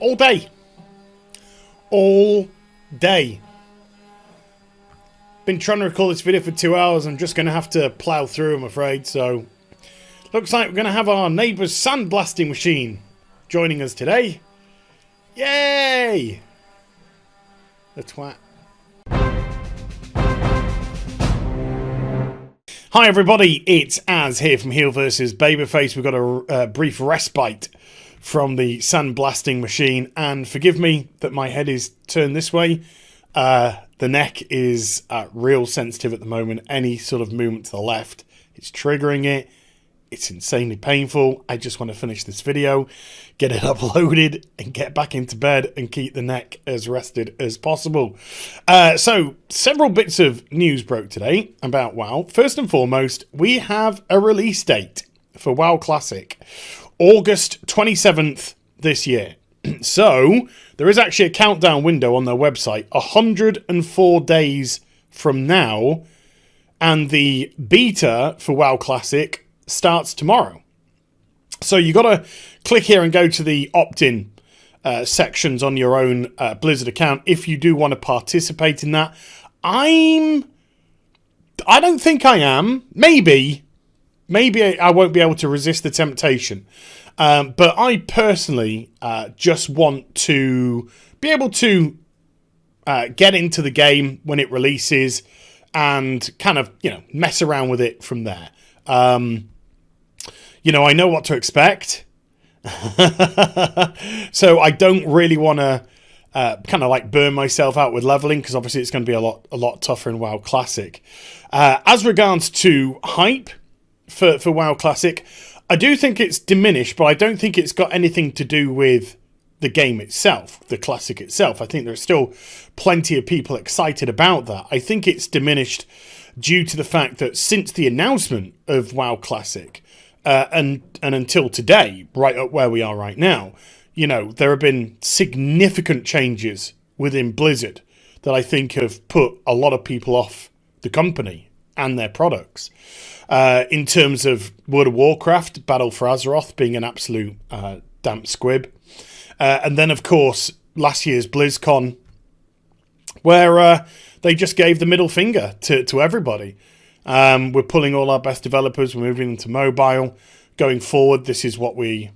all day. All day. Been trying to record this video for 2 hours. I'm just going to have to plough through, I'm afraid. So, looks like we're going to have our neighbour's sandblasting machine joining us today. Yay! The twat. Hi everybody, it's Az here from HeelvsBabyface. We've got a brief respite from the sandblasting machine, and forgive me that my head is turned this way. The neck is real sensitive at the moment. Any sort of movement to the left, it's triggering it. It's insanely painful. I just want to finish this video, get it uploaded, and get back into bed and keep the neck as rested as possible. So, several bits of news broke today about WoW. First and foremost, we have a release date for WoW Classic. August 27th this year. So, there is actually a countdown window on their website, 104 days from now, and the beta for WoW Classic starts tomorrow. So you got to click here and go to the opt-in sections on your own Blizzard account if you do want to participate in that. I don't think I am. Maybe I won't be able to resist the temptation. But I personally just want to be able to get into the game when it releases and kind of, mess around with it from there. I know what to expect. So I don't really want to kind of like burn myself out with leveling, because obviously it's going to be a lot tougher in WoW Classic. As regards to hype for WoW Classic, I do think it's diminished, but I don't think it's got anything to do with the game itself, the Classic itself. I think there's still plenty of people excited about that. I think it's diminished due to the fact that since the announcement of WoW Classic and until today, right up where we are right now, there have been significant changes within Blizzard that I think have put a lot of people off the company and their products. In terms of World of Warcraft, Battle for Azeroth being an absolute damp squib. And then, of course, last year's BlizzCon, where they just gave the middle finger to everybody. We're pulling all our best developers, we're moving them to mobile. Going forward, this is what we're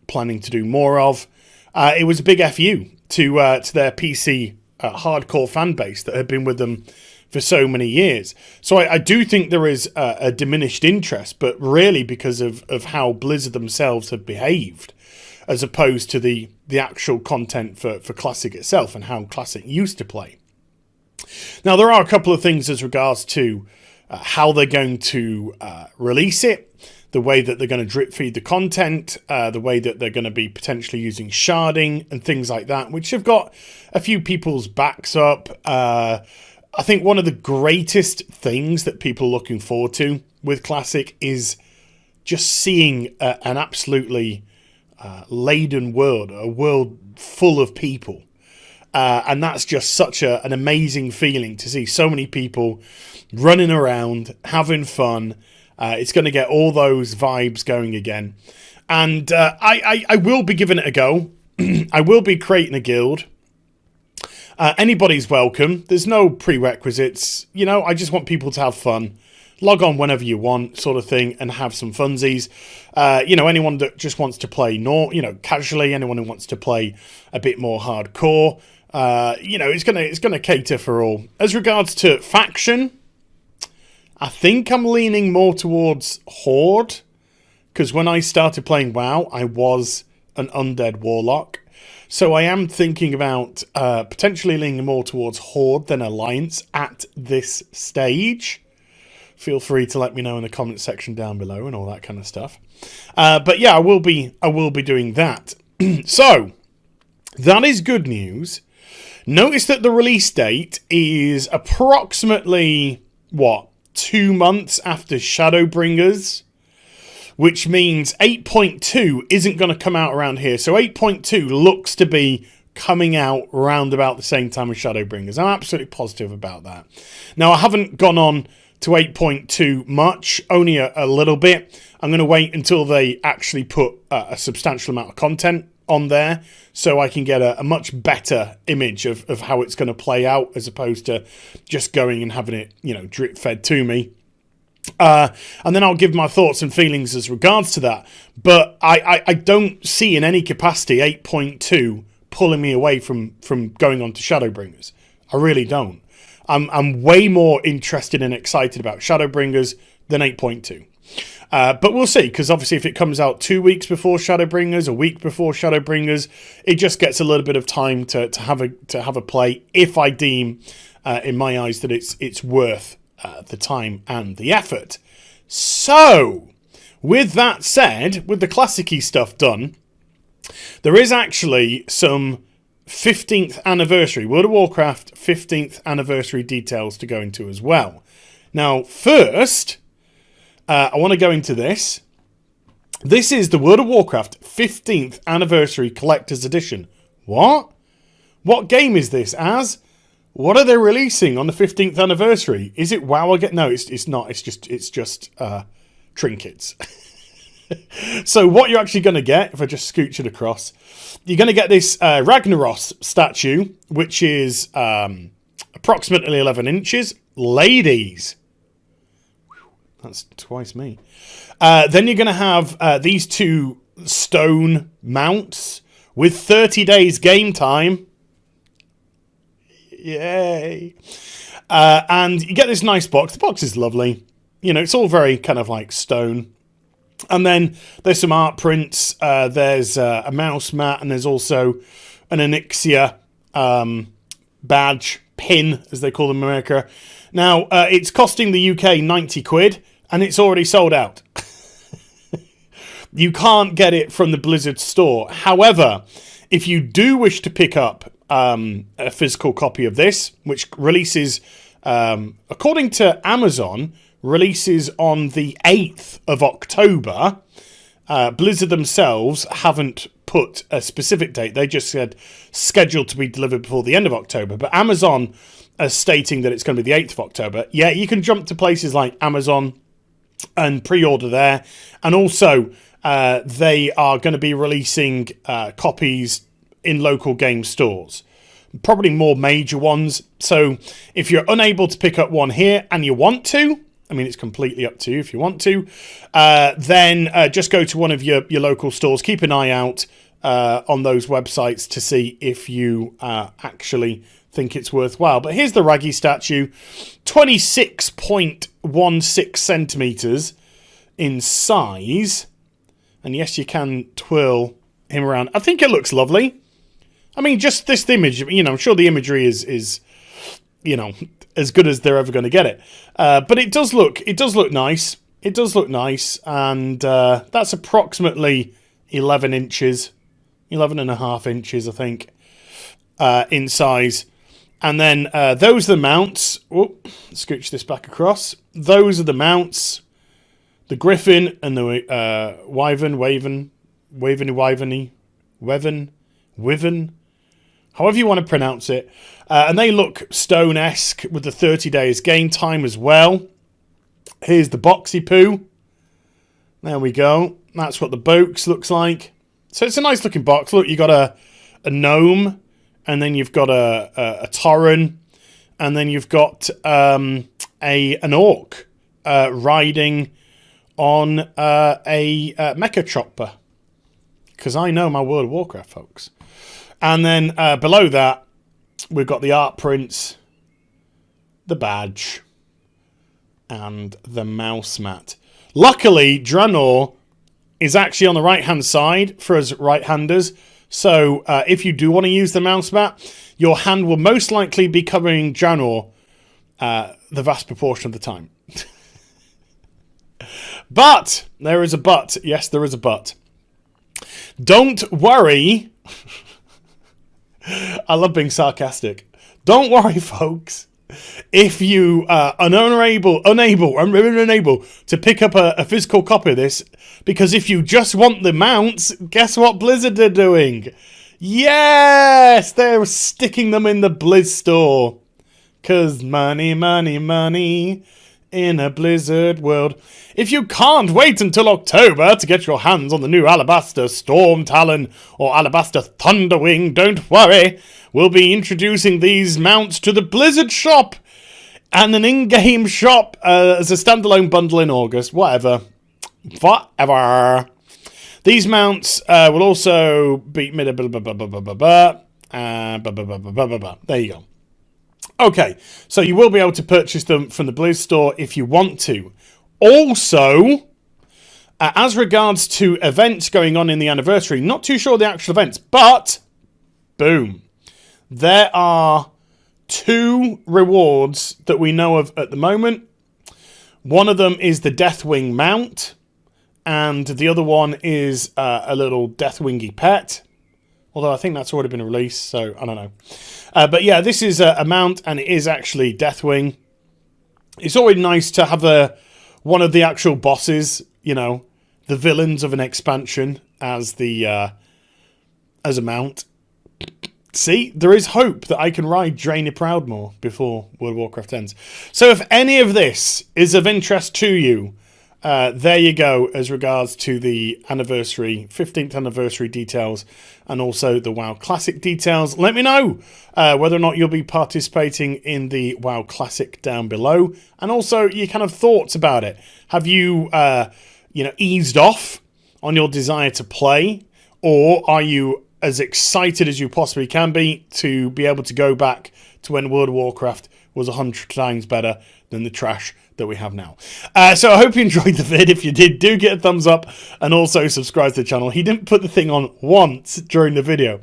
planning to do more of. It was a big FU to their PC hardcore fan base that had been with them for so many years. So I do think there is a diminished interest, but really because of how Blizzard themselves have behaved, as opposed to the actual content for Classic itself and how Classic used to play. Now, there are a couple of things as regards to how they're going to release it, the way that they're going to drip feed the content, the way that they're going to be potentially using sharding and things like that, which have got a few people's backs up. I think one of the greatest things that people are looking forward to with Classic is just seeing an absolutely laden world, a world full of people. And that's just such an amazing feeling to see so many people running around, having fun. It's going to get all those vibes going again. And I will be giving it a go. I will be creating a guild. Anybody's welcome. There's no prerequisites. I just want people to have fun. Log on whenever you want, sort of thing, and have some funsies. Anyone that just wants to play casually, anyone who wants to play a bit more hardcore, it's gonna cater for all. As regards to faction, I think I'm leaning more towards Horde, because when I started playing WoW, I was an undead warlock. So I am thinking about potentially leaning more towards Horde than Alliance at this stage. Feel free to let me know in the comment section down below and all that kind of stuff. But yeah, I will be doing that. So that is good news. Notice that the release date is approximately 2 months after Shadowbringers, which means 8.2 isn't going to come out around here. So 8.2 looks to be coming out around about the same time as Shadowbringers. I'm absolutely positive about that. Now, I haven't gone on to 8.2 much, only a little bit. I'm going to wait until they actually put a substantial amount of content on there, so I can get a much better image of how it's going to play out, as opposed to just going and having it, you know, drip fed to me. And then I'll give my thoughts and feelings as regards to that. But I don't see in any capacity 8.2 pulling me away from going on to Shadowbringers. I really don't. I'm way more interested and excited about Shadowbringers than 8.2. But we'll see, because obviously if it comes out 2 weeks before Shadowbringers, a week before Shadowbringers, it just gets a little bit of time to have a play, if I deem, in my eyes, that it's worth the time and the effort. So, with that said, with the classic-y stuff done, there is actually some 15th anniversary, World of Warcraft 15th anniversary details to go into as well. Now, first, I want to go into this. This is the World of Warcraft 15th anniversary collector's edition. What? What game is this, Az? What are they releasing on the 15th anniversary? Is it WoW again? No, it's not. It's just trinkets. So what you're actually going to get, if I just scooch it across, you're going to get this Ragnaros statue, which is approximately 11 inches. Ladies. That's twice me. Then you're going to have these two stone mounts with 30 days game time. Yay. And you get this nice box. The box is lovely. You know, it's all very kind of like stone. And then there's some art prints. There's a mouse mat, and there's also an Onyxia badge, pin, as they call them in America. Now, it's costing the UK 90 quid, and it's already sold out. You can't get it from the Blizzard store. However, if you do wish to pick up a physical copy of this, which releases, according to Amazon, releases on the 8th of October. Blizzard themselves haven't put a specific date. They just said scheduled to be delivered before the end of October. But Amazon are stating that it's going to be the 8th of October. Yeah, you can jump to places like Amazon and pre-order there. And also, they are going to be releasing copies in local game stores. Probably more major ones. So if you're unable to pick up one here and you want to, I mean, it's completely up to you if you want to, then just go to one of your local stores. Keep an eye out on those websites to see if you actually think it's worthwhile. But here's the Reggie Statue, 26.16 centimetres in size. And yes, you can twirl him around. I think it looks lovely. I mean, just this image, you know, I'm sure the imagery is you know, as good as they're ever going to get it. But it does look nice. It does look nice. And that's approximately 11 inches, 11 and a half inches, I think, in size. And then those are the mounts. Oh, scooch this back across. Those are the mounts. The Griffin and the Wyvern, however you want to pronounce it. And they look stone-esque with the 30 days game time as well. Here's the Boxy Poo. There we go. That's what the Box looks like. So it's a nice looking box. Look, you got a gnome, and then you've got a Tauren, and then you've got an orc riding on a mecha chopper. Because I know my World of Warcraft, folks. And then below that, we've got the art prints, the badge, and the mouse mat. Luckily, Draenor is actually on the right-hand side for us right-handers. So if you do want to use the mouse mat, your hand will most likely be covering Draenor the vast proportion of the time. But, there is a but. Yes, there is a but. Don't worry. I love being sarcastic. Don't worry, folks. If you are unable to pick up a physical copy of this, because if you just want the mounts, guess what Blizzard are doing? Yes, they're sticking them in the Blizz store. Because money, money, money in a blizzard world. If you can't wait until October to get your hands on the new Alabaster Storm Talon or Alabaster Thunderwing, don't worry. We'll be introducing these mounts to the Blizzard shop and an in-game shop as a standalone bundle in August. Whatever. These mounts will also be... There you go. Okay, so you will be able to purchase them from the Blizz store if you want to. Also, as regards to events going on in the anniversary, not too sure the actual events, but boom. There are 2 rewards that we know of at the moment. One of them is the Deathwing mount, and the other one is a little Deathwingy pet. Although I think that's already been released, so I don't know. But yeah, this is a mount, and it is actually Deathwing. It's always nice to have one of the actual bosses, you know, the villains of an expansion as a mount. See, there is hope that I can ride Draenei Proudmoore before World of Warcraft ends. So if any of this is of interest to you, there you go as regards to the anniversary, 15th anniversary details and also the WoW Classic details. Let me know whether or not you'll be participating in the WoW Classic down below, and also your kind of thoughts about it. Have you, eased off on your desire to play, or are you as excited as you possibly can be to be able to go back to when World of Warcraft was 100 times better than the trash that we have now? So I hope you enjoyed the vid. If you did, do get a thumbs up and also subscribe to the channel. He didn't put the thing on once during the video.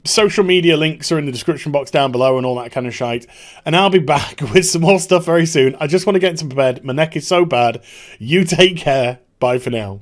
Social media links are in the description box down below and all that kind of shite. And I'll be back with some more stuff very soon. I just want to get into bed. My neck is so bad. You take care. Bye for now.